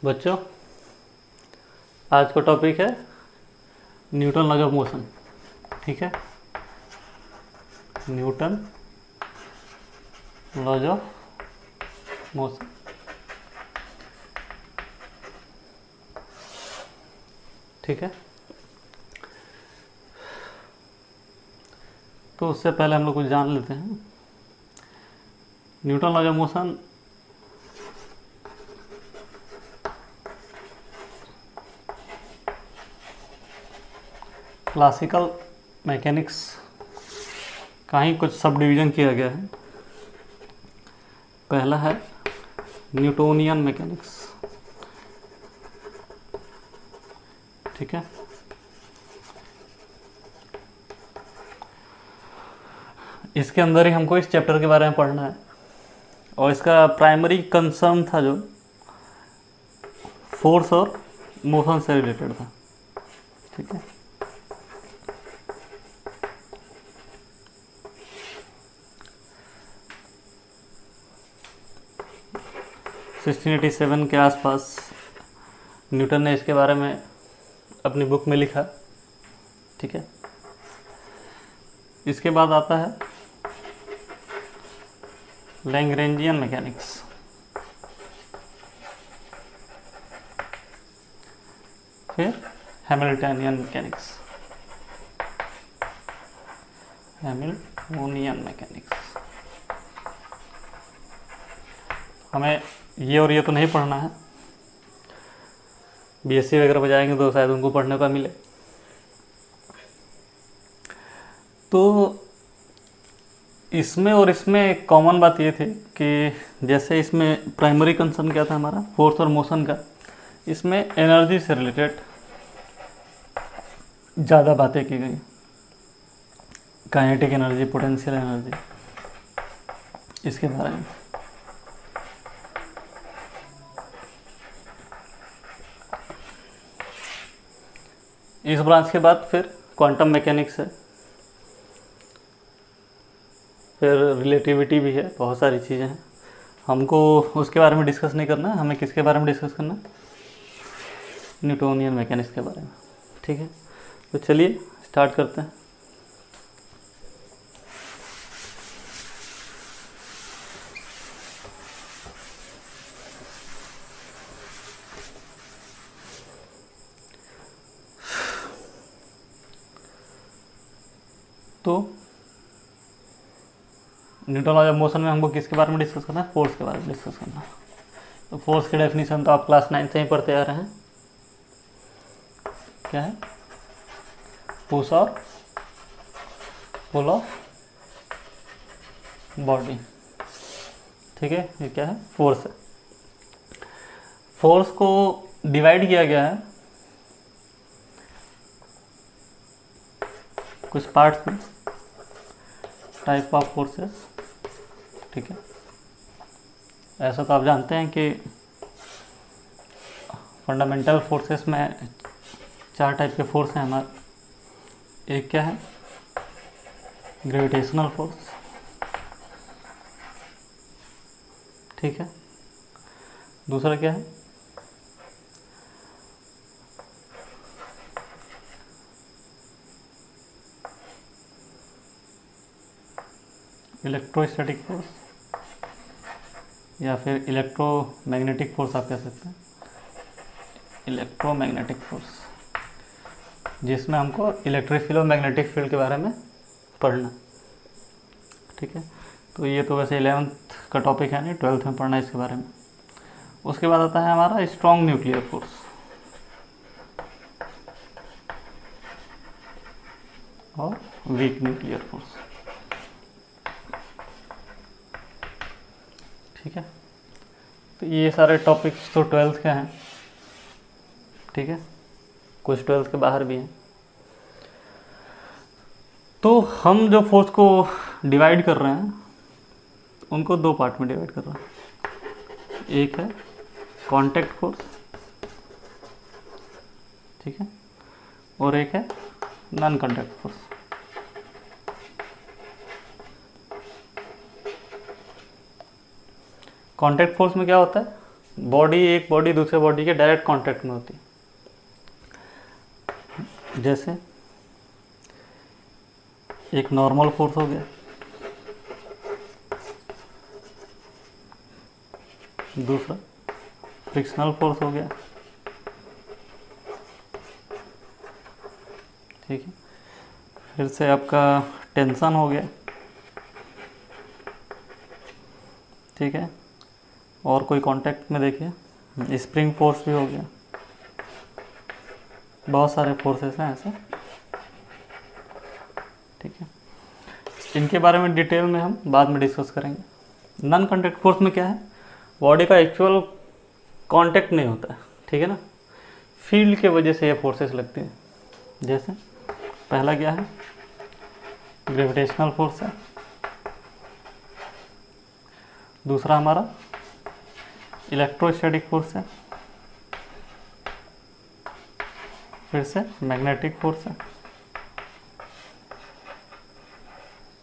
बच्चों, आज का टॉपिक है न्यूटन लॉज ऑफ मोशन। ठीक है, न्यूटन लॉज ऑफ मोशन। ठीक है, तो उससे पहले हम लोग कुछ जान लेते हैं। Newton laws of motion classical mechanics का ही कुछ सब डिवीज़न किया गया है। पहला है न्यूटोनियन मैकेनिक्स। ठीक है, इसके अंदर ही हमको इस चैप्टर के बारे में पढ़ना है और इसका प्राइमरी कंसर्न था जो फोर्स और मोशन से रिलेटेड था। ठीक है, (1687) के आसपास न्यूटन ने इसके बारे में अपनी बुक में लिखा। ठीक है, इसके बाद आता है लैग्रेंजियन मैकेनिक्स। फिर हैमिल्टनियन मैकेनिक्स, हैमिल्टोनियन मैकेनिक्स। हमें ये और ये तो नहीं पढ़ना है, बीएससी वगैरह बजाएंगे तो शायद उनको पढ़ने का मिले। तो इसमें और इसमें एक कॉमन बात ये थी कि जैसे इसमें प्राइमरी कंसर्न क्या था हमारा फोर्स और मोशन का, इसमें एनर्जी से रिलेटेड ज़्यादा बातें की गई। काइनेटिक एनर्जी, पोटेंशियल एनर्जी, इसके बारे में। इस ब्रांच के बाद फिर क्वांटम मैकेनिक्स है, फिर रिलेटिविटी भी है, बहुत सारी चीज़ें हैं। हमको उसके बारे में डिस्कस नहीं करना, हमें किसके बारे में डिस्कस करना, न्यूटोनियन मैकेनिक्स के बारे में। ठीक है, तो चलिए स्टार्ट करते हैं। तो न्यूटन लॉज ऑफ मोशन में हमको किसके बारे में डिस्कस करना है, फोर्स के बारे में डिस्कस करना है। तो फोर्स की डेफिनेशन तो आप क्लास 9 से ही पढ़ते आ रहे हैं। क्या है, पुश और पुल ऑफ बॉडी। ठीक है, ये क्या है, फोर्स है। फोर्स को डिवाइड किया गया है कुछ पार्ट्स में, टाइप ऑफ फोर्सेस। ठीक है, ऐसा तो आप जानते हैं कि फंडामेंटल फोर्सेस में 4 टाइप के फोर्स हैं हमारे। एक क्या है, ग्रेविटेशनल फोर्स। ठीक है, दूसरा क्या है, इलेक्ट्रोस्टैटिक फोर्स या फिर इलेक्ट्रोमैग्नेटिक फोर्स आप कह सकते हैं। इलेक्ट्रोमैग्नेटिक फोर्स, जिसमें हमको इलेक्ट्रिक फील्ड और मैग्नेटिक फील्ड के बारे में पढ़ना। ठीक है, तो ये तो वैसे 11th का टॉपिक है नहीं, 12th में पढ़ना है इसके बारे में। उसके बाद आता है हमारा स्ट्रॉन्ग न्यूक्लियर फोर्स और वीक न्यूक्लियर फोर्स। ठीक है, तो ये सारे टॉपिक्स तो 12th के हैं। ठीक है, कुछ 12th के बाहर भी हैं। तो हम जो फोर्स को डिवाइड कर रहे हैं उनको 2 पार्ट में डिवाइड कर रहे हैं। एक है कांटेक्ट फोर्स, ठीक है, और एक है non contact force. Contact force में क्या होता है, एक बॉडी दूसरे बॉडी के डायरेक्ट कांटेक्ट में होती है। जैसे एक नॉर्मल फोर्स हो गया, दूसरा फ्रिक्शनल फोर्स हो गया, ठीक है। फिर से आपका टेंशन हो गया, ठीक है। और कोई कांटेक्ट में देखिए स्प्रिंग फोर्स भी हो गया, बहुत सारे फोर्सेस हैं ऐसे, ठीक है। इनके बारे में डिटेल में हम बाद में डिस्कस करेंगे। नॉन कांटेक्ट फोर्स में क्या है, बॉडी का एक्चुअल कांटेक्ट नहीं होता है, ठीक है ना, फील्ड के वजह से ये फोर्सेस लगती हैं। जैसे पहला क्या है, ग्रेविटेशनल फोर्स है, दूसरा हमारा इलेक्ट्रोस्टैटिक फोर्स है, फिर से मैग्नेटिक फोर्स है,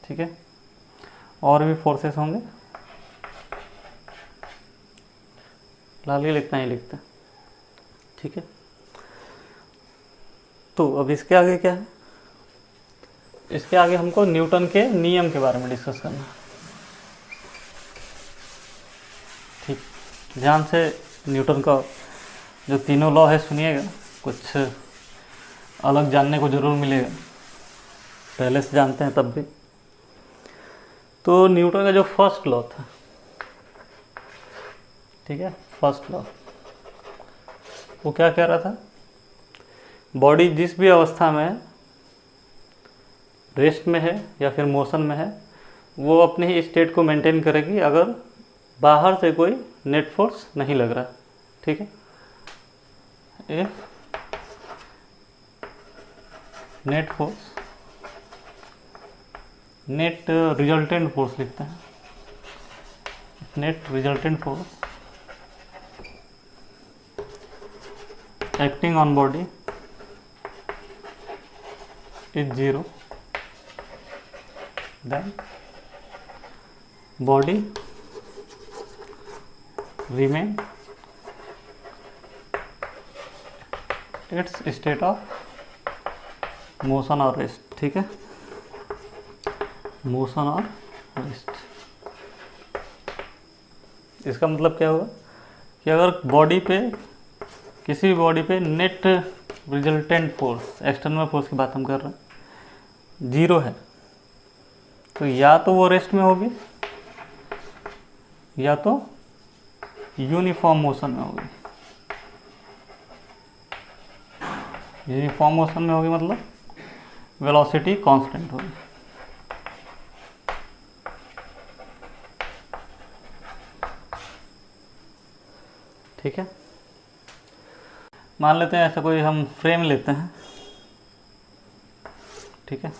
ठीक है। और भी फोर्सेस होंगे, फिलहाल ये लिखना ही लिखते हैं, ठीक है। तो अब इसके आगे क्या है, इसके आगे हमको न्यूटन के नियम के बारे में डिस्कस करना है, ठीक। ध्यान से न्यूटन का जो तीनों लॉ है सुनिएगा, कुछ अलग जानने को ज़रूर मिलेगा, पहले से जानते हैं तब भी। तो न्यूटन का जो फर्स्ट लॉ था, ठीक है, फर्स्ट लॉ वो क्या कह रहा था, बॉडी जिस भी अवस्था में है, रेस्ट में है या फिर मोशन में है, वो अपने ही स्टेट को मेंटेन करेगी अगर बाहर से कोई नेट फोर्स नहीं लग रहा, ठीक है। If net force, net resultant force लिखते हैं, net resultant force acting on body is 0, then body remain its state of motion or rest, ठीक है, मोशन और रेस्ट। इसका मतलब क्या हुआ कि अगर बॉडी पे, किसी भी बॉडी पे net resultant force, external force की बात हम कर रहे हैं, 0 है, तो या तो वो रेस्ट में होगी या तो यूनिफॉर्म मोशन में होगी। यूनिफॉर्म मोशन में होगी मतलब वेलोसिटी कांस्टेंट होगी, ठीक है। मान लेते हैं ऐसा कोई हम फ्रेम लेते हैं, ठीक है।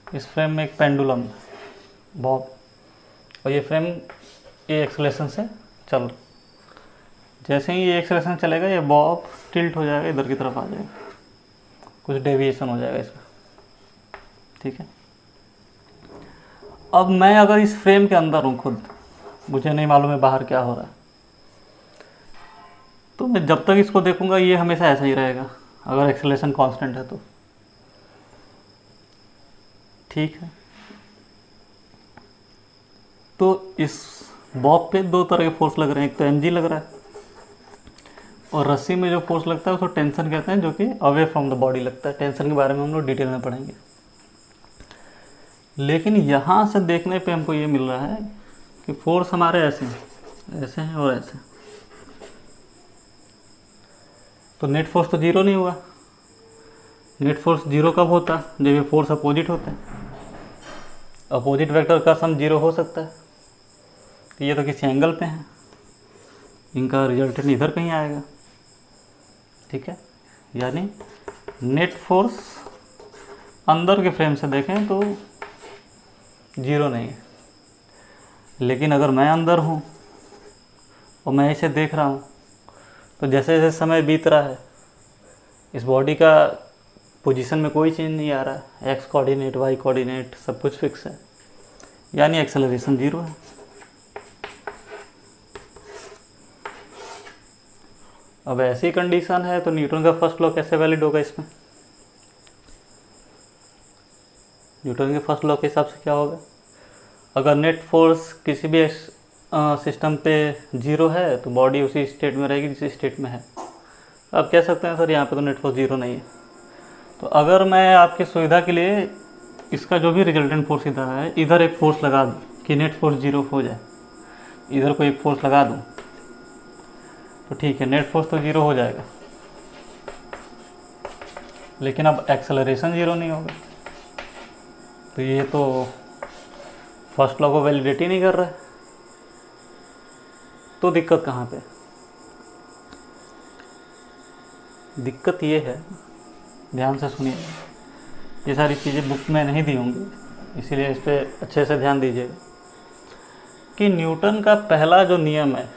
इस फ्रेम में एक पेंडुलम बॉब, और ये फ्रेम ये एक्सेलरेशन से चल, जैसे ही ये एक्सेलरेशन चलेगा ये बॉब टिल्ट हो जाएगा, इधर की तरफ आ जाएगा, कुछ डेविएशन हो जाएगा इसमें, ठीक है। अब मैं अगर इस फ्रेम के अंदर हूँ खुद, मुझे नहीं मालूम है बाहर क्या हो रहा है, तो मैं जब तक इसको देखूंगा ये हमेशा ऐसा ही रहेगा अगर एक्सेलरेशन कांस्टेंट है तो, ठीक है। तो इस बॉब पे 2 तरह के फोर्स लग रहे हैं, एक तो mg लग रहा है, और रस्सी में जो फोर्स लगता है उसको टेंशन कहते हैं, जो कि अवे फ्रॉम द बॉडी लगता है। टेंशन के बारे में हम लोग डिटेल में पढ़ेंगे। लेकिन यहाँ से देखने पे हमको ये मिल रहा है कि फोर्स हमारे ऐसे हैं, ऐसे हैं और ऐसे, तो नेट फोर्स तो 0 नहीं हुआ। नेट फोर्स 0 कब होता, जब ये फोर्स अपोजिट होता है। अपोजिट वेक्टर का सम 0 हो सकता है, तो ये तो किसी एंगल पे हैं, इनका रिजल्टेंट इधर कहीं आएगा, ठीक है। यानी नेट फोर्स अंदर के फ्रेम से देखें तो 0 नहीं है, लेकिन अगर मैं अंदर हूँ और मैं इसे देख रहा हूँ, तो जैसे जैसे समय बीत रहा है इस बॉडी का पोजीशन में कोई चेंज नहीं आ रहा है, एक्स कोऑर्डिनेट, वाई कोऑर्डिनेट सब कुछ फिक्स है, यानी एक्सेलरेशन 0 है। अब ऐसी कंडीशन है तो न्यूटन का फर्स्ट लॉ कैसे वैलिड होगा इसमें? न्यूटन के फर्स्ट लॉ के हिसाब से क्या होगा? अगर नेट फोर्स किसी भी सिस्टम पे 0 है तो बॉडी उसी स्टेट में रहेगी जिस स्टेट में है। आप कह सकते हैं सर यहाँ पे तो नेट फोर्स 0 नहीं है। तो अगर मैं आपकी सुविधा के लिए इसका जो भी रिजल्टेंट फोर्स इधर है, इधर एक फोर्स लगा दूँ कि नेट फोर्स 0 हो जाए, इधर को एक फोर्स लगा दूँ तो ठीक है, नेट फोर्स तो 0 हो जाएगा, लेकिन अब एक्सेलरेशन 0 नहीं होगा। तो ये तो फर्स्ट लॉ को वैलिडेट ही नहीं कर रहा है। तो दिक्कत कहाँ पे? दिक्कत ये है, ध्यान से सुनिए, ये सारी चीज़ें बुक में नहीं दी होंगी, इसीलिए इस पर अच्छे से ध्यान दीजिएगा कि न्यूटन का पहला जो नियम है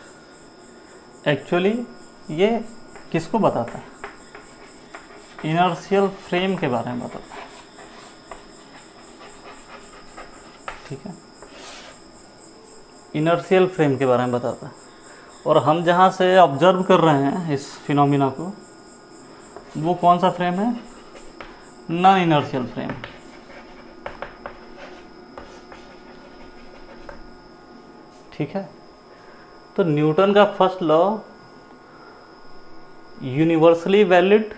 एक्चुअली ये किसको बताता है? इनर्शियल फ्रेम के बारे में बताता है। ठीक है, इनर्शियल फ्रेम के बारे में बताता है। और हम जहाँ से ऑब्जर्व कर रहे हैं इस फिनोमिना को, वो कौन सा फ्रेम है? Non inertial frame. ठीक है, तो न्यूटन का फर्स्ट लॉ यूनिवर्सली वैलिड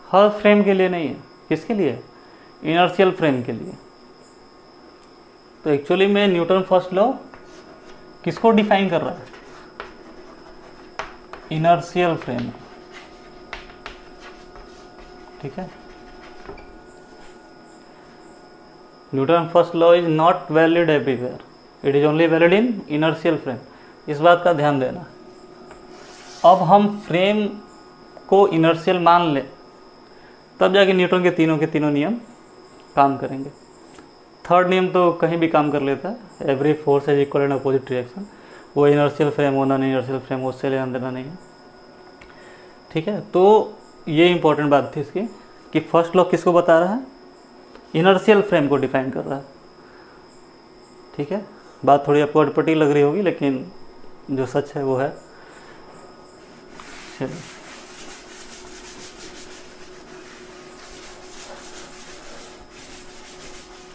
हर फ्रेम के लिए नहीं है। किसके लिए? इनर्शियल फ्रेम के लिए। तो एक्चुअली में न्यूटन फर्स्ट लॉ किसको डिफाइन कर रहा है? Inertial frame. ठीक है, Newton first law is not valid everywhere, it is only valid in inertial frame. इस बात का ध्यान देना। अब हम फ्रेम को इनर्शियल मान लें तब जाके न्यूटन के तीनों नियम काम करेंगे। थर्ड नियम तो कहीं भी काम कर लेता है, every force is equal and opposite reaction. वो इनर्शियल फ्रेम हो नॉन इनर्शियल फ्रेम हो, उससे लेना देना नहीं है। ठीक है, तो ये इंपॉर्टेंट बात थी इसकी कि फर्स्ट लॉ किसको बता रहा है? इनर्शियल फ्रेम को डिफाइन कर रहा है। ठीक है, बात थोड़ी आपको अटपटी लग रही होगी, लेकिन जो सच है वो है। चलिए,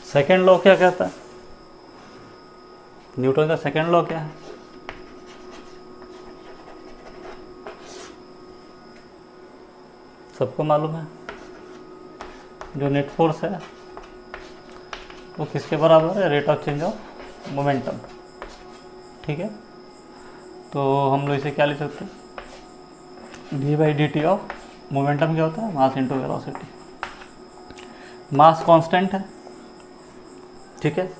सेकेंड लॉ क्या कहता है? न्यूटन का सेकेंड लॉ क्या है? सबको मालूम है, जो नेट फोर्स है वो किसके बराबर है? Rate of change of momentum. ठीक है, तो हम लोग इसे क्या लिख सकते हैं? d/dt ऑफ मोमेंटम क्या होता है? Mass into velocity. Mass constant है। ठीक है,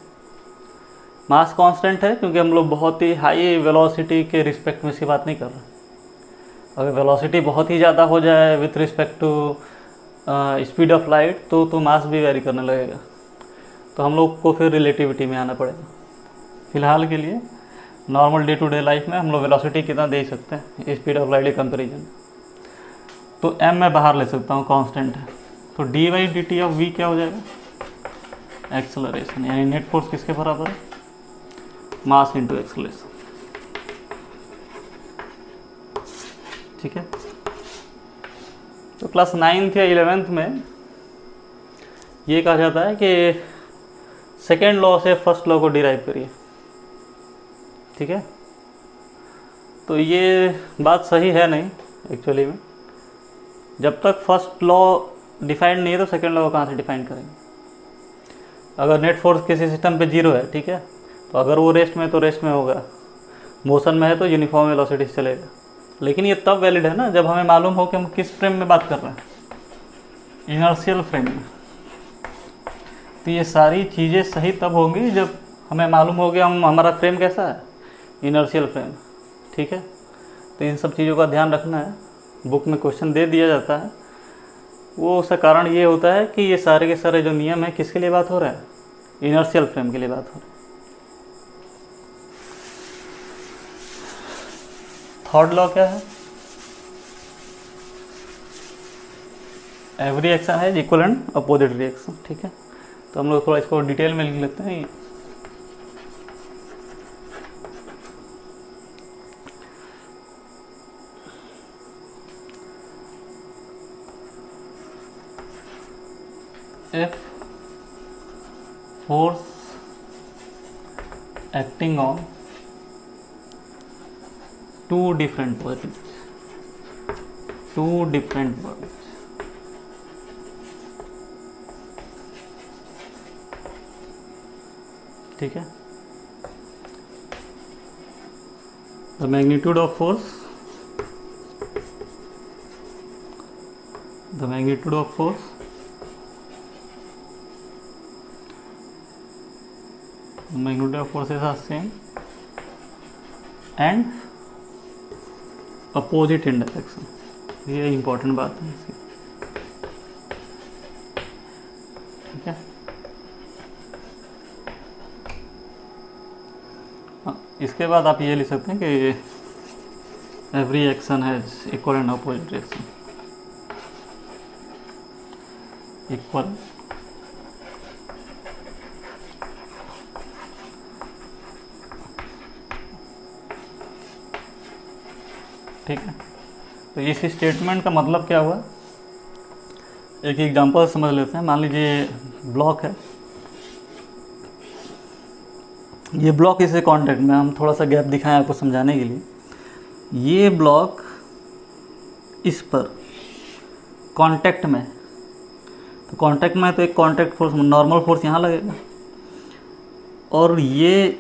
मास कांस्टेंट है क्योंकि हम लोग बहुत ही हाई वेलोसिटी के रिस्पेक्ट में इसकी बात नहीं कर रहे। अगर वेलोसिटी बहुत ही ज़्यादा हो जाए with respect to speed of light तो मास भी वेरी करने लगेगा। तो हम लोग को फिर रिलेटिविटी में आना पड़ेगा। फिलहाल के लिए normal day to day life में हम लोग वेलोसिटी कितना दे ही सकते हैं स्पीड ऑफ लाइट के कंपेरिजन। तो m मैं बाहर ले सकता हूँ, कांस्टेंट है। तो d/dt ऑफ v क्या हो जाएगा? एक्सेलरेशन, यानी नेट फोर्स किसके बराबर है? Mass into acceleration. ठीक है, तो क्लास 9th या 11th में ये कहा जाता है कि सेकेंड लॉ से फर्स्ट लॉ को डिराइव करिए। ठीक है, तो ये बात सही है नहीं एक्चुअली में। जब तक फर्स्ट लॉ डिफाइंड नहीं है तो सेकेंड लॉ को कहाँ से डिफाइन करेंगे? अगर नेट फोर्स किसी सिस्टम पे 0 है, ठीक है, तो अगर वो रेस्ट में तो रेस्ट में होगा, मोशन में है तो यूनिफॉर्म वेलोसिटी से चलेगा। लेकिन ये तब वैलिड है ना जब हमें मालूम हो कि हम किस फ्रेम में बात कर रहे हैं, इनर्शियल फ्रेम में। तो ये सारी चीज़ें सही तब होंगी जब हमें मालूम हो कि हमारा फ्रेम कैसा है, इनर्शियल फ्रेम। ठीक है, तो इन सब चीज़ों का ध्यान रखना है। बुक में क्वेश्चन दे दिया जाता है, वो उसका कारण ये होता है कि ये सारे के सारे जो नियम है किसके लिए बात हो रहा है? इनर्शियल फ्रेम के लिए बात हो रही है। थर्ड लॉ क्या है? एवरी एक्शन है इक्वल एंड अपोजिट रिएक्शन। ठीक है, तो हम लोग थोड़ा इसको डिटेल में लिख लेते हैं। F force acting on two different bodies. ठीक है. The magnitude of force is the same and opposite in direction. ये इम्पोर्टेंट बात है इसकी. ठीक है. इसके बाद आप ये लिख सकते हैं कि every action has equal and opposite reaction. Equal ठीक है. तो इस स्टेटमेंट का मतलब क्या हुआ, एक एग्जांपल समझ लेते हैं. मान लीजिए ब्लॉक है, ये ब्लॉक इसे कांटेक्ट में, हम थोड़ा सा गैप दिखाएं आपको समझाने के लिए. ये ब्लॉक इस पर कांटेक्ट में, तो कांटेक्ट में तो एक कांटेक्ट फोर्स, नॉर्मल फोर्स यहाँ लगेगा, और ये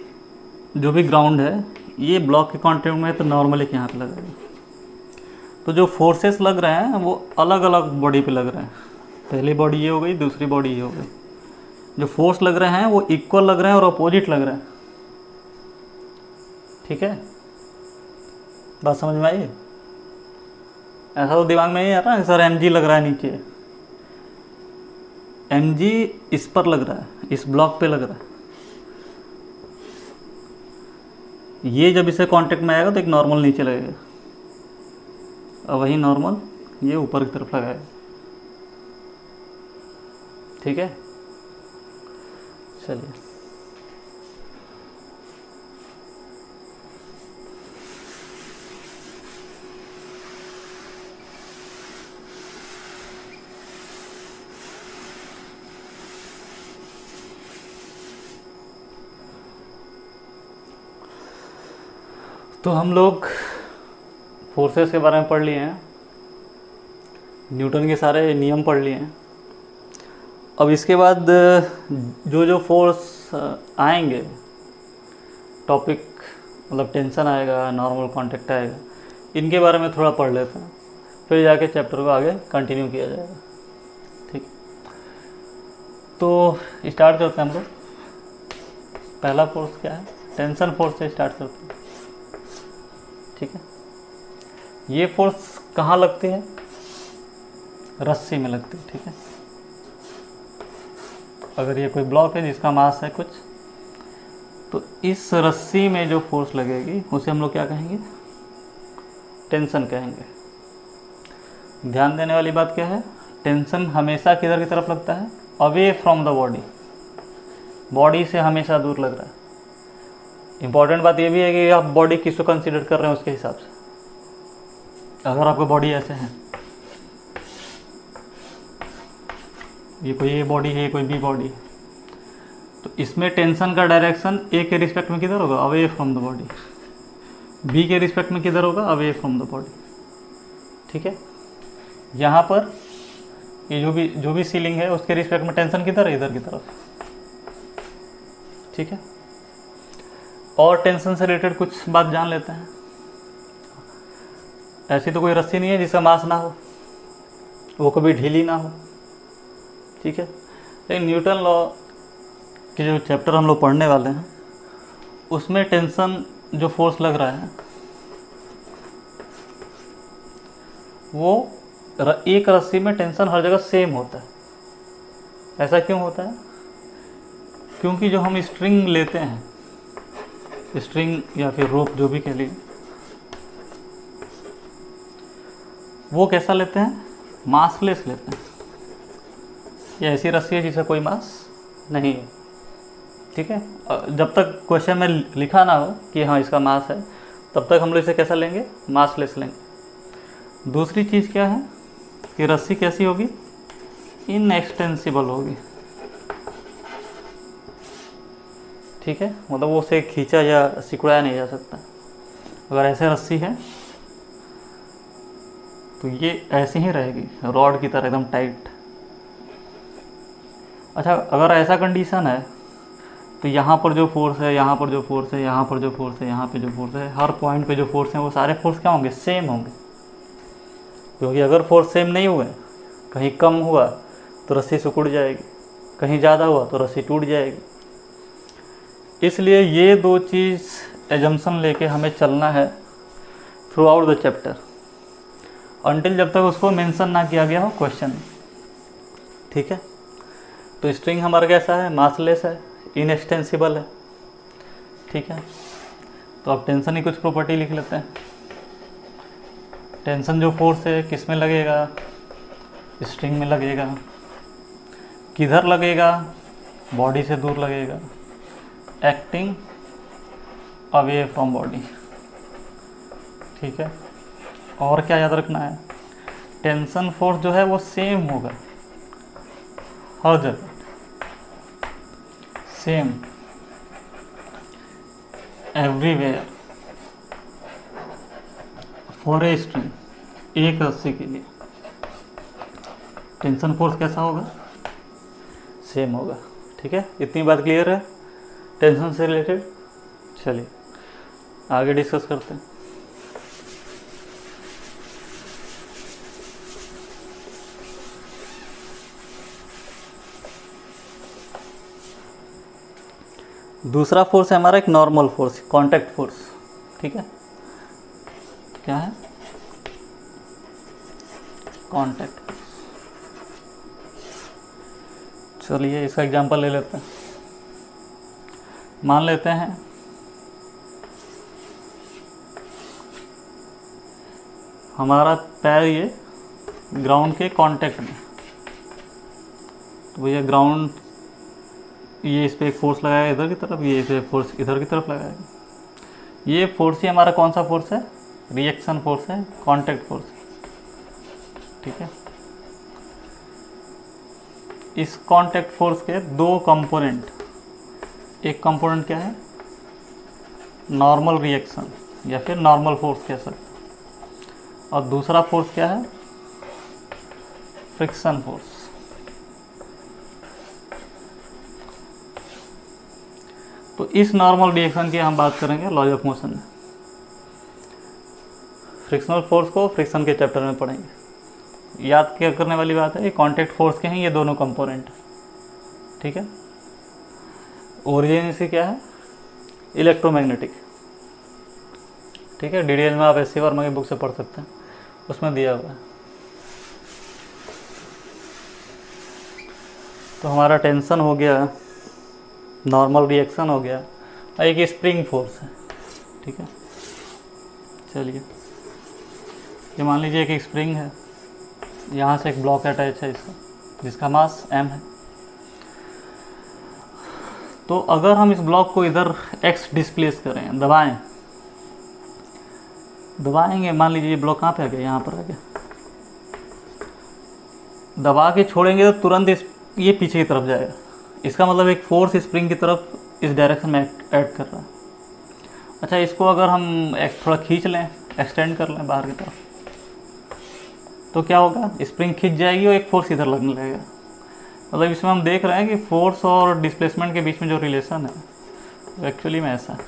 जो भी ग्राउंड है ये ब्लॉक के कांटेक्ट में, तो नॉर्मल एक यहाँ पे लगेगा. तो जो फोर्सेस लग रहे हैं वो अलग अलग बॉडी पे लग रहे हैं. पहली बॉडी ये हो गई, दूसरी बॉडी ये हो गई. जो फोर्स लग रहे हैं वो इक्वल लग रहे हैं और अपोजिट लग रहे हैं. ठीक है, बात समझ में आई? ऐसा तो दिमाग में नहीं आता है सर mg लग रहा है नीचे, mg इस पर लग रहा है, इस ब्लॉक पे लग रहा है. ये जब इसे कांटेक्ट में आएगा तो एक नॉर्मल नीचे लगेगा, और वही नॉर्मल ये ऊपर की तरफ लगाएगा. ठीक है, चलिए. तो हम लोग फोर्सेस के बारे में पढ़ लिए हैं, न्यूटन के सारे नियम पढ़ लिए हैं. अब इसके बाद जो जो फोर्स आएंगे, टॉपिक मतलब टेंशन आएगा, नॉर्मल कांटेक्ट आएगा, इनके बारे में थोड़ा पढ़ लेते हैं, फिर जाके चैप्टर को आगे कंटिन्यू किया जाएगा. ठीक, तो स्टार्ट करते हैं हम लोग. पहला फोर्स क्या है, टेंशन फोर्स से स्टार्ट करते हैं. ठीक है, ये फोर्स कहाँ लगती है, रस्सी में लगती है. ठीक है, अगर ये कोई ब्लॉक है जिसका मास है कुछ, तो इस रस्सी में जो फोर्स लगेगी उसे हम लोग क्या कहेंगे, टेंशन कहेंगे. ध्यान देने वाली बात क्या है, टेंशन हमेशा किधर की तरफ लगता है, away from the body, body से हमेशा दूर लग रहा है. इंपॉर्टेंट बात ये भी है कि आप बॉडी किसको कंसीडर कर रहे हैं उसके हिसाब से. अगर आपका बॉडी ऐसे है, ये कोई ए बॉडी है, कोई बी बॉडी है, तो इसमें टेंशन का डायरेक्शन ए के रिस्पेक्ट में किधर होगा, away from the body. B के रिस्पेक्ट में किधर होगा, अवे फ्रॉम द बॉडी. ठीक है, यहाँ पर ये जो भी सीलिंग है उसके रिस्पेक्ट में टेंशन किधर है, इधर की तरफ. ठीक है, और टेंशन से रिलेटेड कुछ बात जान लेते हैं. ऐसी तो कोई रस्सी नहीं है जिसका मास ना हो, वो कभी ढीली ना हो. ठीक है, लेकिन न्यूटन लॉ के जो चैप्टर हम लोग पढ़ने वाले हैं उसमें टेंशन जो फोर्स लग रहा है वो एक रस्सी में टेंशन हर जगह सेम होता है. ऐसा क्यों होता है, क्योंकि जो हम स्ट्रिंग लेते हैं, स्ट्रिंग या फिर रोप जो भी कह लिए, वो कैसा लेते हैं, मासलेस लेते हैं. ये ऐसी रस्सी है जिसका कोई मास नहीं है. ठीक है, जब तक क्वेश्चन में लिखा ना हो कि हाँ इसका मास है, तब तक हम लोग इसे कैसा लेंगे, मासलेस लेंगे. दूसरी चीज़ क्या है कि रस्सी कैसी होगी, इनएक्सटेंसिबल होगी. ठीक है, मतलब वो उसे खींचा या सिकुड़ाया नहीं जा सकता। अगर ऐसे रस्सी है तो ये ऐसे ही रहेगी रॉड की तरह एकदम टाइट। अच्छा, अगर ऐसा कंडीशन है तो यहाँ पर जो फोर्स है, यहाँ पर जो फोर्स है, यहाँ पर जो फोर्स है, यहाँ पे जो फोर्स है, हर पॉइंट पे जो फोर्स है वो सारे फोर्स क्या होंगे? सेम होंगे। क्योंकि अगर फोर्स सेम नहीं हुए, कहीं कम हुआ तो रस्सी सिकुड़ जाएगी, कहीं ज़्यादा हुआ तो रस्सी टूट जाएगी। इसलिए ये दो चीज़ एजम्पशन लेके हमें चलना है through out the chapter, until जब तक उसको मेंशन ना किया गया हो क्वेश्चन। ठीक है, तो स्ट्रिंग हमारा कैसा है? मासलेस है, इनएक्सटेंसिबल है। ठीक है, तो अब टेंशन की कुछ प्रॉपर्टी लिख लेते हैं। टेंशन जो फोर्स है किस में लगेगा? स्ट्रिंग में लगेगा। किधर लगेगा? बॉडी से दूर लगेगा। Acting away from body. ठीक है, और क्या याद रखना है? टेंशन फोर्स जो है वो सेम होगा हर जगह, same everywhere for a string. एक रस्सी के लिए टेंशन फोर्स कैसा होगा? सेम होगा। ठीक है, इतनी बात क्लियर है टेंशन से रिलेटेड। चलिए आगे डिस्कस करते हैं। दूसरा फोर्स है हमारा एक नॉर्मल फोर्स, कांटेक्ट फोर्स। ठीक है, क्या है? कांटेक्ट। चलिए इसका एग्जांपल ले लेते हैं। मान लेते हैं हमारा पैर ये ग्राउंड के कांटेक्ट में, तो भैया ग्राउंड ये इस पर एक फोर्स लगाएगा इधर की तरफ, ये इस पर फोर्स इधर की तरफ लगाएगा। ये फोर्स ही हमारा कौन सा फोर्स है? रिएक्शन फोर्स है, कांटेक्ट फोर्स। ठीक है, इस कांटेक्ट फोर्स के दो कंपोनेंट, एक कंपोनेंट क्या है? नॉर्मल रिएक्शन या फिर नॉर्मल फोर्स कह सकते हैं, और दूसरा फोर्स क्या है? Friction force. तो इस नॉर्मल रिएक्शन की हम बात करेंगे लॉज ऑफ मोशन में। फ्रिक्शनल फोर्स को फ्रिक्शन के चैप्टर में पढ़ेंगे। याद क्या करने वाली बात है, ये कांटेक्ट फोर्स के हैं ये दोनों कंपोनेंट। ठीक है, ओरिजिन इसकी क्या है? इलेक्ट्रोमैग्नेटिक। ठीक है, डिटेल में आप एस.सी. वर्मा की बुक से पढ़ सकते हैं, उसमें दिया हुआ है। तो हमारा टेंशन हो गया, नॉर्मल रिएक्शन हो गया, और एक स्प्रिंग फोर्स है। ठीक है, चलिए ये मान लीजिए एक स्प्रिंग है, यहाँ से एक ब्लॉक अटैच है इसका, जिसका मास m है। तो अगर हम इस ब्लॉक को इधर x डिस्प्लेस करें, दबाएंगे, मान लीजिए ये ब्लॉक कहाँ पे आ गया? यहाँ पर आ गया। दबा के छोड़ेंगे तो तुरंत ये पीछे की तरफ जाएगा। इसका मतलब एक फोर्स स्प्रिंग की तरफ इस डायरेक्शन में ऐड कर रहा है। अच्छा, इसको अगर हम थोड़ा खींच लें, एक्सटेंड कर लें बाहर की तरफ, तो क्या होगा? स्प्रिंग खींच जाएगी और एक फोर्स इधर लगने लगेगा। मतलब इसमें हम देख रहे हैं कि फोर्स और डिस्प्लेसमेंट के बीच में जो रिलेशन है वो एक्चुअली में ऐसा है।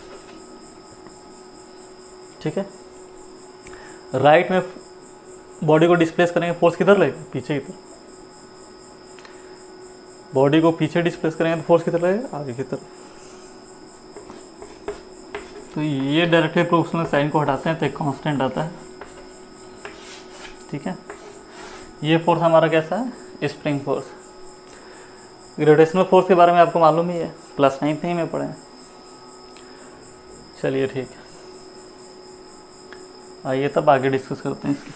ठीक है, राइट में बॉडी को डिस्प्लेस करेंगे, फोर्स किधर लगेगा? पीछे की तरफ। बॉडी को पीछे डिस्प्लेस करेंगे तो फोर्स किधर लगेगा? आगे की तरफ। तो ये डायरेक्टली प्रोपोर्शनल साइन को हटाते हैं तो एक कांस्टेंट आता है। ठीक है, ये फोर्स हमारा कैसा है? Spring force. ग्रेविटेशनल फोर्स के बारे में आपको मालूम ही है, क्लास 9th ही में पढ़े हैं। चलिए ठीक है, आइए तब आगे डिस्कस करते हैं इसकी।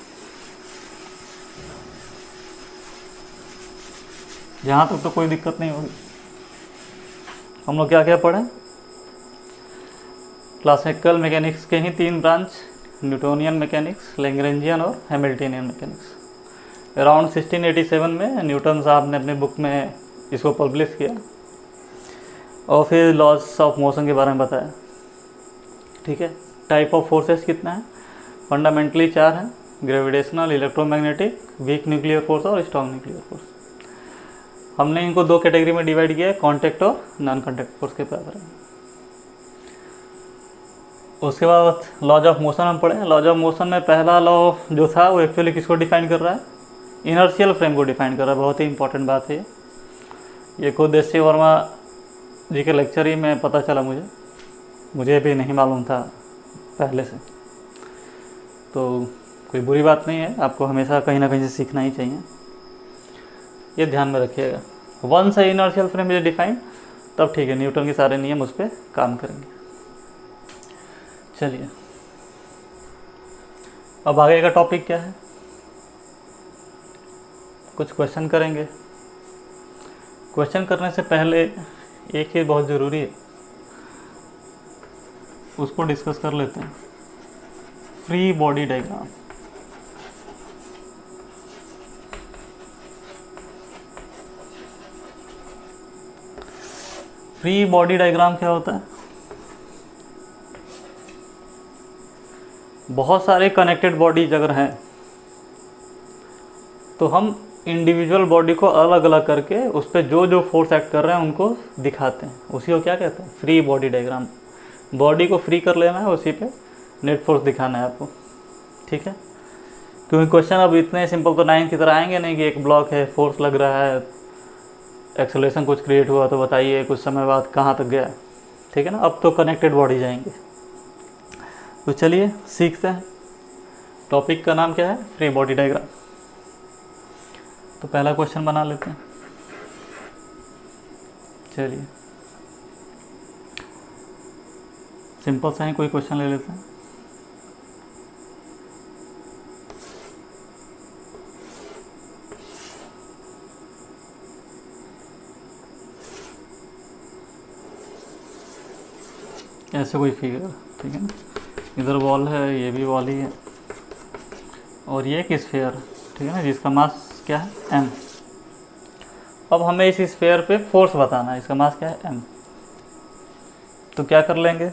यहाँ तक तो कोई दिक्कत नहीं होगी। हम लोग क्या क्या पढ़े? क्लासिकल मैकेनिक्स के ही 3 ब्रांच, न्यूटोनियन मैकेनिक्स, लैग्रेंजियन और हैमिल्टनियन मैकेनिक्स। अराउंड 1687 में न्यूटन साहब ने अपनी बुक में इसको पब्लिश किया। और फिर लॉस ऑफ मोशन के बारे में बताया। ठीक है, टाइप ऑफ फोर्सेस कितना है, फंडामेंटली 4 हैं, gravitational, electromagnetic, weak nuclear force और स्ट्रॉन्ग न्यूक्लियर फोर्स। हमने इनको 2 कैटेगरी में डिवाइड किया है, कॉन्टैक्ट और नॉन कॉन्टैक्ट फोर्स के बारे में। उसके बाद लॉज ऑफ मोशन हम पढ़े। लॉज ऑफ मोशन में पहला लॉ जो था वो एक्चुअली किसको डिफाइन कर रहा है, इनर्शियल फ्रेम को डिफाइन कर रहा है। बहुत ही इंपॉर्टेंट बात है ये खुद एस सी वर्मा जी के लेक्चर ही में पता चला मुझे भी नहीं मालूम था पहले से। तो कोई बुरी बात नहीं है, आपको हमेशा कहीं ना कहीं से सीखना ही चाहिए, ये ध्यान में रखिएगा। Once a inertial frame is defined तब ठीक है, न्यूटन के सारे नियम उस पर काम करेंगे। चलिए अब आगे का टॉपिक क्या है, कुछ क्वेश्चन करेंगे। क्वेश्चन करने से पहले एक चीज़ बहुत ज़रूरी है, उसको डिस्कस कर लेते हैं, free body diagram. Free body diagram क्या होता है, बहुत सारे कनेक्टेड बॉडीज अगर हैं तो हम इंडिविजुअल बॉडी को अलग अलग करके उस पर जो जो फोर्स एक्ट कर रहे हैं उनको दिखाते हैं, उसी को क्या कहते हैं, फ्री बॉडी डायग्राम। बॉडी को फ्री कर लेना है, उसी पे नेट फोर्स दिखाना है आपको। ठीक है, क्योंकि क्वेश्चन अब इतने सिंपल तो 9 की तरह आएंगे नहीं कि एक ब्लॉक है, फोर्स लग रहा है, एक्सेलरेशन कुछ क्रिएट हुआ तो बताइए कुछ समय बाद कहाँ तक गया। ठीक है ना, अब तो कनेक्टेड बॉडी जाएंगे। तो चलिए सीखते हैं। टॉपिक का नाम क्या है, फ्री बॉडी डायग्राम। तो पहला क्वेश्चन बना लेते हैं। चलिए सिंपल सा ही कोई क्वेश्चन ले लेते हैं। ऐसे कोई फिगर, ठीक है ना, इधर वॉल है, ये भी वॉल ही है, और ये एक स्फीयर, ठीक है ना, जिसका मास क्या है, m। अब हमें इस स्फीयर पे फोर्स बताना है, इसका मास क्या है, m। तो क्या कर लेंगे,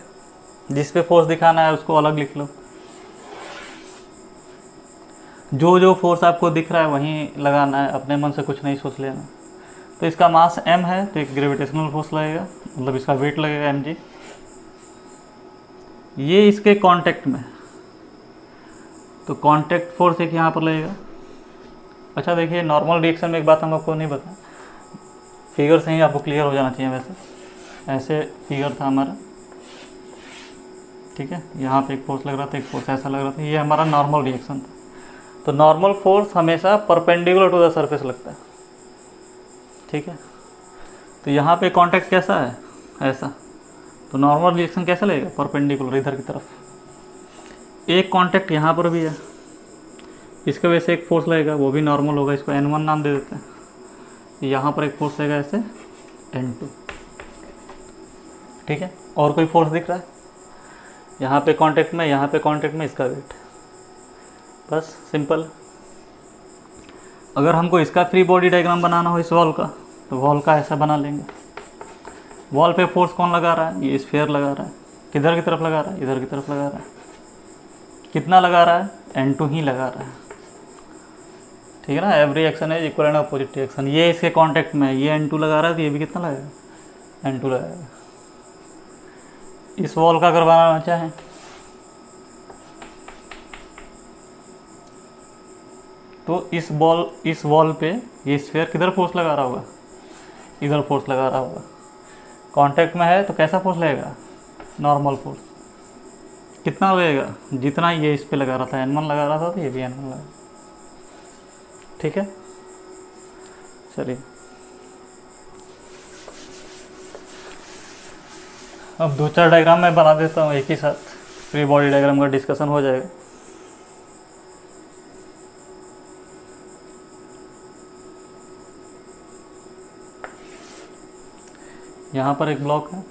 जिस पे फोर्स दिखाना है उसको अलग लिख लो, जो जो फोर्स आपको दिख रहा है वहीं लगाना है, अपने मन से कुछ नहीं सोच लेना। तो इसका मास m है तो एक ग्रेविटेशनल फोर्स लगेगा, मतलब इसका वेट लगेगा mg। ये इसके कांटेक्ट में, तो कांटेक्ट फोर्स एक यहाँ पर लगेगा। अच्छा देखिए, नॉर्मल रिएक्शन में एक बात हम आपको नहीं बताया, फिगर से ही आपको क्लियर हो जाना चाहिए। वैसे ऐसे फिगर था हमारा, ठीक है, यहाँ पे एक फोर्स लग रहा था, एक फोर्स ऐसा लग रहा था, ये हमारा नॉर्मल रिएक्शन था। तो नॉर्मल फोर्स हमेशा परपेंडिकुलर टू द सरफेस लगता है, ठीक है। तो यहाँ पे कांटेक्ट कैसा है, ऐसा, तो नॉर्मल रिएक्शन कैसा लगेगा, परपेंडिकुलर इधर की तरफ। एक कांटेक्ट यहाँ पर भी है, इसके वजह से एक फोर्स लगेगा, वो भी नॉर्मल होगा, इसको N1 नाम दे देते हैं। यहाँ पर एक फोर्स लगेगा ऐसे N2, ठीक है। और कोई फोर्स दिख रहा है, यहाँ पे कांटेक्ट में, यहाँ पे कांटेक्ट में, इसका वेट, बस सिंपल। अगर हमको इसका फ्री बॉडी डायग्राम बनाना हो इस वॉल का, तो वॉल का ऐसा बना लेंगे। वॉल पे फोर्स कौन लगा रहा है, ये स्फीयर लगा रहा है, किधर की तरफ लगा रहा है, इधर की तरफ लगा रहा है। कितना लगा रहा है, N2 ही लगा रहा है, ठीक है ना। Every action is equal and opposite reaction. ये इसके कांटेक्ट में, ये N2 लगा रहा है तो ये भी कितना लगेगा, N2 लगाएगा। इस वॉल का अगर बनाना चाहें तो इस वॉल पे ये स्फीयर किधर फोर्स लगा रहा होगा, इधर फोर्स लगा रहा होगा। कांटेक्ट में है तो कैसा फोर्स लगेगा, नॉर्मल फोर्स। कितना लगेगा, जितना ये इस पे लगा रहा था, N1 लगा रहा था तो ये भी N1 लगा, ठीक है। चलिए अब 2-4 डायग्राम मैं बना देता हूँ एक ही साथ, फ्री बॉडी डायग्राम का डिस्कशन हो जाएगा। यहाँ पर एक ब्लॉक है,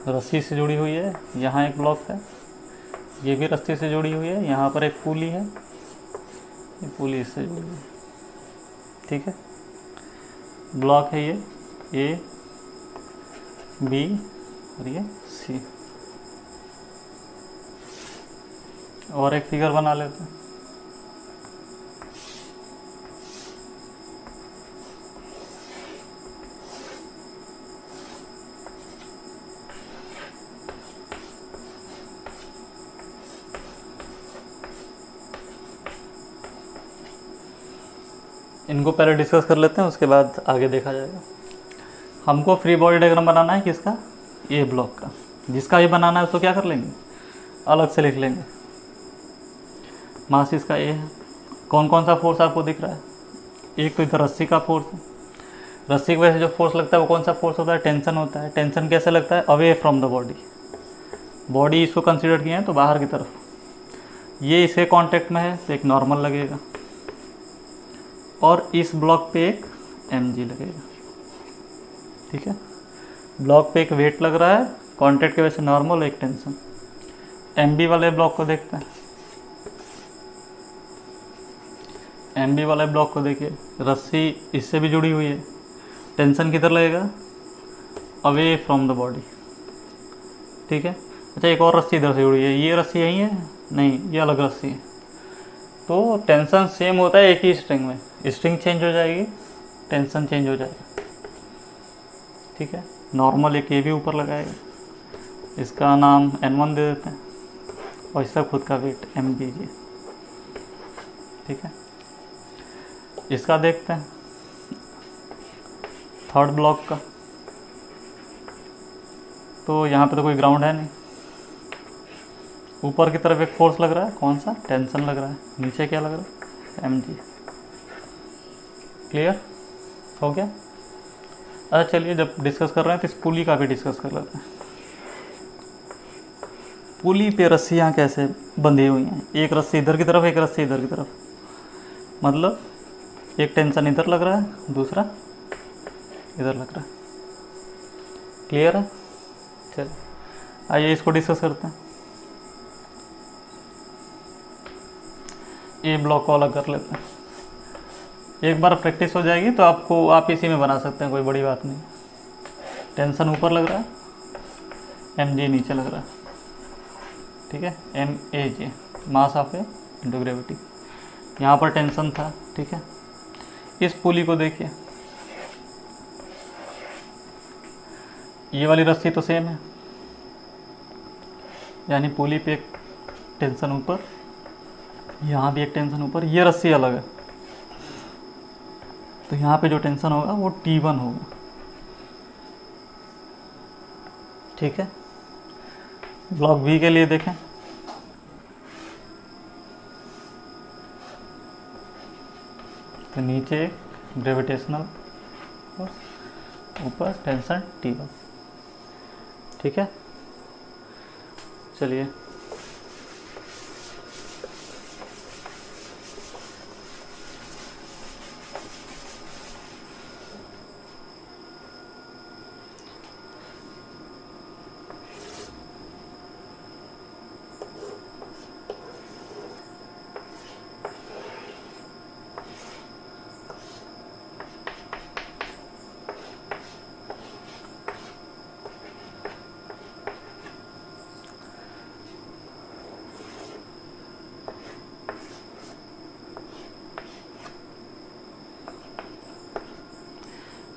रस्सी से जुड़ी हुई है, यहाँ एक ब्लॉक है, ये भी रस्सी से जुड़ी हुई है, यहाँ पर एक पुली है, ये पुली इससे जुड़ी हुई है, ठीक है। ब्लॉक है ये बी और ये सी। और एक फिगर बना लेते हैं। इनको पहले डिस्कस कर लेते हैं, उसके बाद आगे देखा जाएगा। हमको फ्री बॉडी डायग्राम बनाना है किसका, ए ब्लॉक का। जिसका भी बनाना है उसको क्या कर लेंगे, अलग से लिख लेंगे। मास इसका ए है। कौन कौन सा फोर्स आपको दिख रहा है, एक तो इधर रस्सी का फोर्स है। रस्सी की वजह से जो फोर्स लगता है वो कौन सा फोर्स होता है, टेंशन होता है। टेंशन कैसे लगता है, away from the body. Body इसको कंसिडर किए हैं तो बाहर की तरफ। ये इसके कांटेक्ट में है तो एक नॉर्मल लगेगा, और इस ब्लॉक पे एक mg लगेगा। ठीक है, ब्लॉक पे एक वेट लग रहा है, कांटेक्ट की वजह से नॉर्मल, एक टेंशन। mb वाले ब्लॉक को देखते हैं। mb वाले ब्लॉक को देखिए, रस्सी इससे भी जुड़ी हुई है, टेंशन किधर लगेगा, अवे फ्रॉम द बॉडी। ठीक है, अच्छा एक और रस्सी इधर से जुड़ी है, ये रस्सी यही है, नहीं ये अलग रस्सी है। तो टेंशन सेम होता है एक ही स्ट्रिंग में, स्ट्रिंग चेंज हो जाएगी, टेंशन चेंज हो जाएगा। ठीक है, नॉर्मल एक ये भी ऊपर लगाएगा, इसका नाम n1 दे देते हैं, और इसका खुद का वेट mg। ठीक है, इसका देखते हैं थर्ड ब्लॉक का। तो यहाँ पे तो कोई ग्राउंड है नहीं, ऊपर की तरफ एक फोर्स लग रहा है, कौन सा, टेंशन लग रहा है। नीचे क्या लग रहा है, mg। क्लियर हो गया। अच्छा चलिए, जब डिस्कस कर रहे हैं तो इस पुली का भी डिस्कस कर लेते हैं। पुली पे रस्सियाँ कैसे बंधी हुई हैं, एक रस्सी इधर की तरफ, एक रस्सी इधर की तरफ, मतलब एक टेंशन इधर लग रहा है, दूसरा इधर लग रहा है। क्लियर है। चलिए आइए इसको डिस्कस करते हैं। ए ब्लॉक को अलग कर लेते हैं। एक बार प्रैक्टिस हो जाएगी तो आप इसी में बना सकते हैं, कोई बड़ी बात नहीं। टेंशन ऊपर लग रहा है, mg नीचे लग रहा है। ठीक है, mag mass of A into gravity. यहाँ पर टेंशन था। ठीक है, इस पुली को देखिए, ये वाली रस्सी तो सेम है, यानी पुली पे एक टेंशन ऊपर, यहाँ भी एक टेंशन ऊपर, ये रस्सी अलग है, तो यहाँ पे जो टेंशन होगा वो T1 होगा। ठीक है, ब्लॉक बी के लिए देखें, तो नीचे ग्रेविटेशनल फोर्स, ऊपर टेंशन T1। ठीक है, चलिए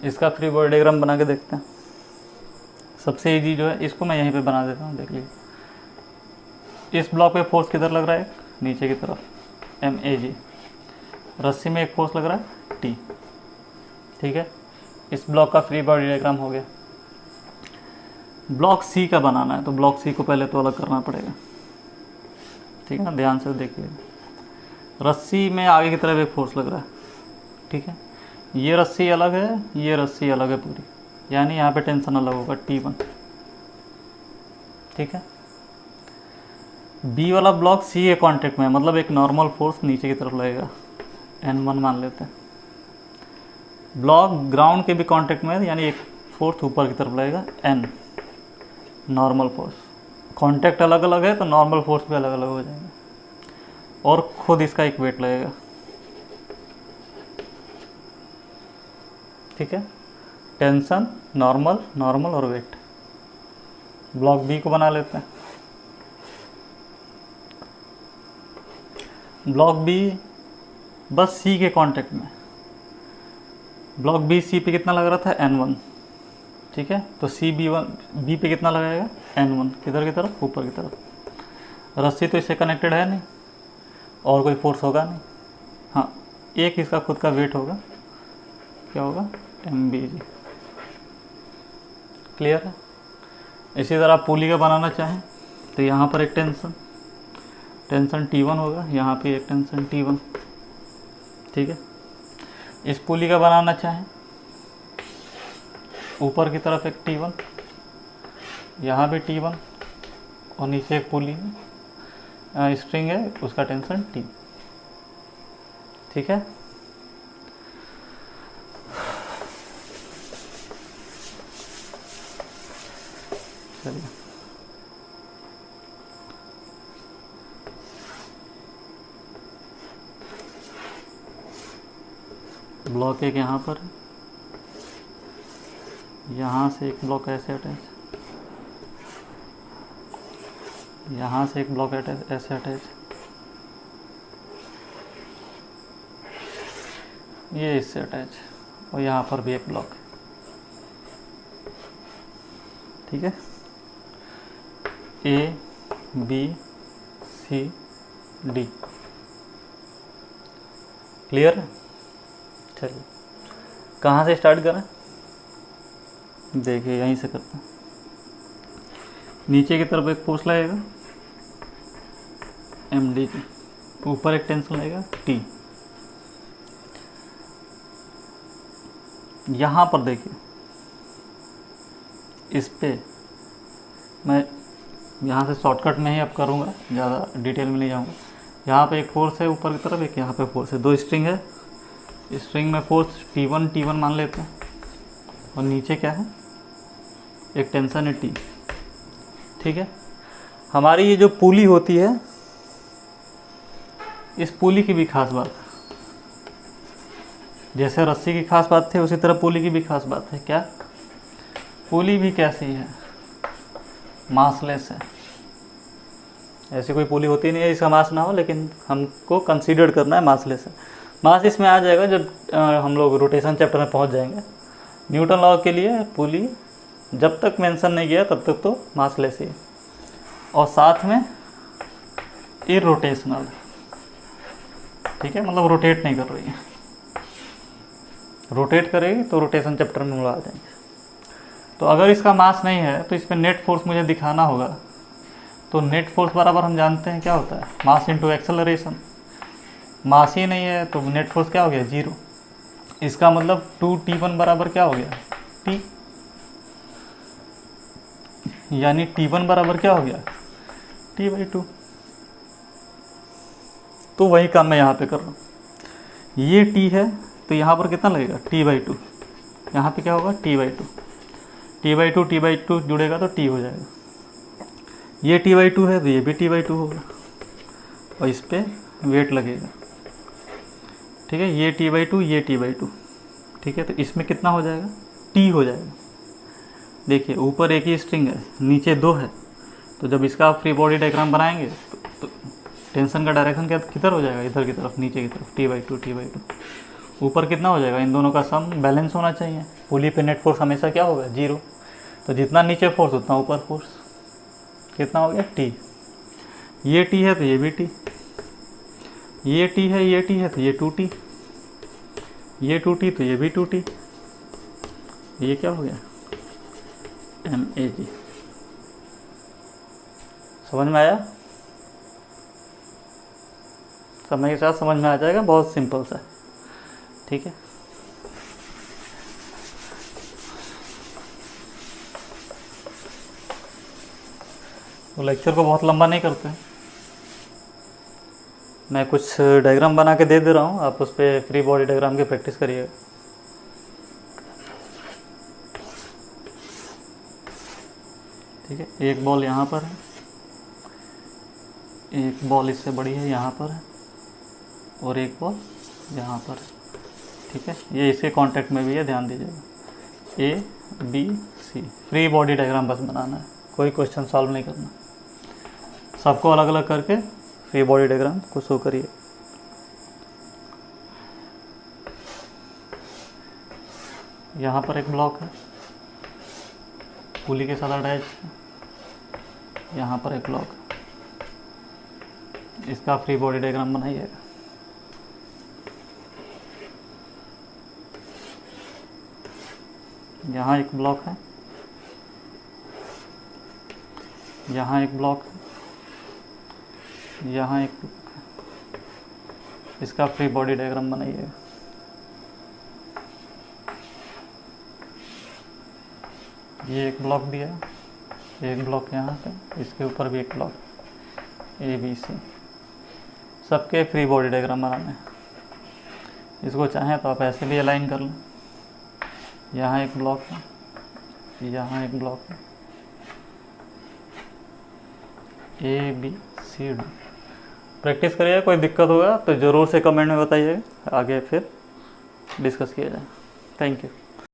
इसका फ्री बॉडी डायग्राम बना के देखते हैं। सबसे इजी जो है, इसको मैं यहीं पे बना देता हूँ, देख लीजिए। इस ब्लॉक पे फोर्स किधर लग रहा है, नीचे की तरफ, mag। रस्सी में एक फोर्स लग रहा है T। ठीक है, इस ब्लॉक का फ्री बॉडी डायग्राम हो गया। ब्लॉक सी का बनाना है, तो ब्लॉक सी को पहले तो अलग करना पड़ेगा। ठीक है ना, ध्यान से देखिए, रस्सी में आगे की तरफ एक फोर्स लग रहा है। ठीक है, ये रस्सी अलग है, ये रस्सी अलग है पूरी, यानी यहाँ पे टेंशन अलग होगा, T1। ठीक है, बी वाला ब्लॉक सी के कांटेक्ट में है, मतलब एक नॉर्मल फोर्स नीचे की तरफ लगेगा, N1 मान लेते हैं। ब्लॉक ग्राउंड के भी कांटेक्ट में है, यानी एक फोर्स ऊपर की तरफ लगेगा, N नॉर्मल फोर्स। कांटेक्ट अलग अलग है तो नॉर्मल फोर्स भी अलग अलग हो जाएगा, और खुद इसका एक वेट लगेगा। ठीक है, टेंशन, नॉर्मल, नॉर्मल और वेट। ब्लॉक बी को बना लेते हैं। ब्लॉक बी बस सी के कांटेक्ट में, ब्लॉक बी सी पे कितना लग रहा था N1, ठीक है। तो सी बी पे कितना लगाएगा N1, किधर की तरफ, ऊपर की तरफ। रस्सी तो इससे कनेक्टेड है नहीं और कोई फोर्स होगा नहीं, हाँ एक इसका खुद का वेट होगा, क्या होगा MBG। क्लियर है। इसी तरह आप पुली का बनाना चाहें तो यहाँ पर एक टेंशन T1 होगा, यहाँ पे एक टेंशन T1, ठीक है। इस पुली का बनाना चाहें ऊपर की तरफ एक T1, यहाँ भी T1 और नीचे एक पुली है, स्ट्रिंग है, उसका टेंशन T, ठीक है। चलिए ब्लॉक एक यहाँ पर, यहाँ से एक ब्लॉक ऐसे अटैच, यहाँ से एक ब्लॉक ऐसे अटैच, ये इससे अटैच, और यहाँ पर भी एक ब्लॉक, ठीक है। A B C D, clear है। चलिए कहाँ से स्टार्ट करें, देखिए यहीं से करते हैं। नीचे की तरफ एक फोर्स लगेगा MDG, ऊपर एक टेंशन लगेगा T। यहाँ पर देखिए, इस पे मैं यहाँ से शॉर्टकट में ही अब करूँगा, ज़्यादा डिटेल में नहीं जाऊँगा। यहाँ पे एक फोर्स है ऊपर की तरफ, एक यहाँ पे फोर्स है, दो स्ट्रिंग है, स्ट्रिंग में फोर्स T1 मान लेते हैं, और नीचे क्या है, एक टेंशन है T, ठीक है। हमारी ये जो पुली होती है, इस पुली की भी खास बात है, जैसे रस्सी की खास बात थी उसी तरह पुली की भी खास बात है। क्या, पुली भी कैसी है, मासलेस है। ऐसी कोई पुली होती नहीं है इसका मास ना हो, लेकिन हमको कंसीडर करना है मासलेस है। मास इसमें आ जाएगा जब हम लोग रोटेशन चैप्टर में पहुंच जाएंगे। न्यूटन लॉ के लिए पुली जब तक मेंशन नहीं किया तब तक तो मासलेस ही है, और साथ में इरोटेशनल, ठीक है, मतलब रोटेट नहीं कर रही है। रोटेट करेगी तो रोटेशन चैप्टर में हम लोग आ जाएंगे। तो अगर इसका मास नहीं है तो इसमें नेट फोर्स मुझे दिखाना होगा। तो नेट फोर्स बराबर हम जानते हैं क्या होता है, मास इंटू एक्सेलरेशन। मास ही नहीं है तो नेट फोर्स क्या हो गया, 0। इसका मतलब 2T1 बराबर क्या हो गया, T, यानी T1 बराबर क्या हो गया, T/2। तो वही काम मैं यहाँ पे कर रहा हूँ। ये T है तो यहाँ पर कितना लगेगा, T/2। यहाँ पे क्या होगा, T/2। T/2 जुड़ेगा तो T हो जाएगा। ये T/2 है तो ये भी T/2 होगा, और इस पे वेट लगेगा, ठीक है। ये T/2, ये T/2, ठीक है। तो इसमें कितना हो जाएगा, T हो जाएगा। देखिए ऊपर एक ही स्ट्रिंग है, नीचे दो है, तो जब इसका आप फ्री बॉडी डायग्राम बनाएंगे तो टेंशन का डायरेक्शन क्या किधर हो जाएगा, इधर की तरफ, नीचे की तरफ, T/2। ऊपर कितना हो जाएगा, इन दोनों का सम बैलेंस होना चाहिए। पुली पे नेट फोर्स हमेशा क्या होगा, 0। तो जितना नीचे फोर्स उतना ऊपर फोर्स, कितना हो गया, T। ये T है तो ये भी T, ये T है, ये T है तो ये 2T, ये 2T तो ये भी 2T, ये क्या हो गया, MAG। समझ में आया, समय के साथ समझ में आ जाएगा, बहुत सिंपल सा, ठीक है। तो लेक्चर को बहुत लंबा नहीं करते हैं, मैं कुछ डायग्राम बना के दे रहा हूँ, आप उस पर फ्री बॉडी डायग्राम की प्रैक्टिस करिएगा। ठीक है, एक बॉल यहाँ पर है, एक बॉल इससे बड़ी है यहाँ पर है, और एक बॉल यहाँ पर है, ठीक है। ये इसके कांटेक्ट में भी है, ध्यान दीजिएगा। A B C, free body diagram बस बनाना है, कोई क्वेश्चन सॉल्व नहीं करना, सबको अलग अलग करके फ्री बॉडी डायग्राम को शो करिए। यहाँ पर एक ब्लॉक है पुली के साथ अटैच, यहाँ पर एक ब्लॉक है, इसका फ्री बॉडी डायग्राम बनाइएगा। यहाँ एक ब्लॉक है, यहाँ एक ब्लॉक है, यहाँ एक ब्लॉक है, इसका फ्री बॉडी डायग्राम बनाइएगा। ये एक ब्लॉक दिया, एक ब्लॉक यहाँ पे, इसके ऊपर भी एक ब्लॉक, ABC, सबके फ्री बॉडी डायग्राम बनाने हैं। इसको चाहें तो आप ऐसे भी अलाइन कर लें। यहाँ एक ब्लॉक है, यहाँ एक ब्लॉक है, ABCD। प्रैक्टिस करिए, कोई दिक्कत होगा तो ज़रूर से कमेंट में बताइएगा, आगे फिर डिस्कस किया जाए। Thank you.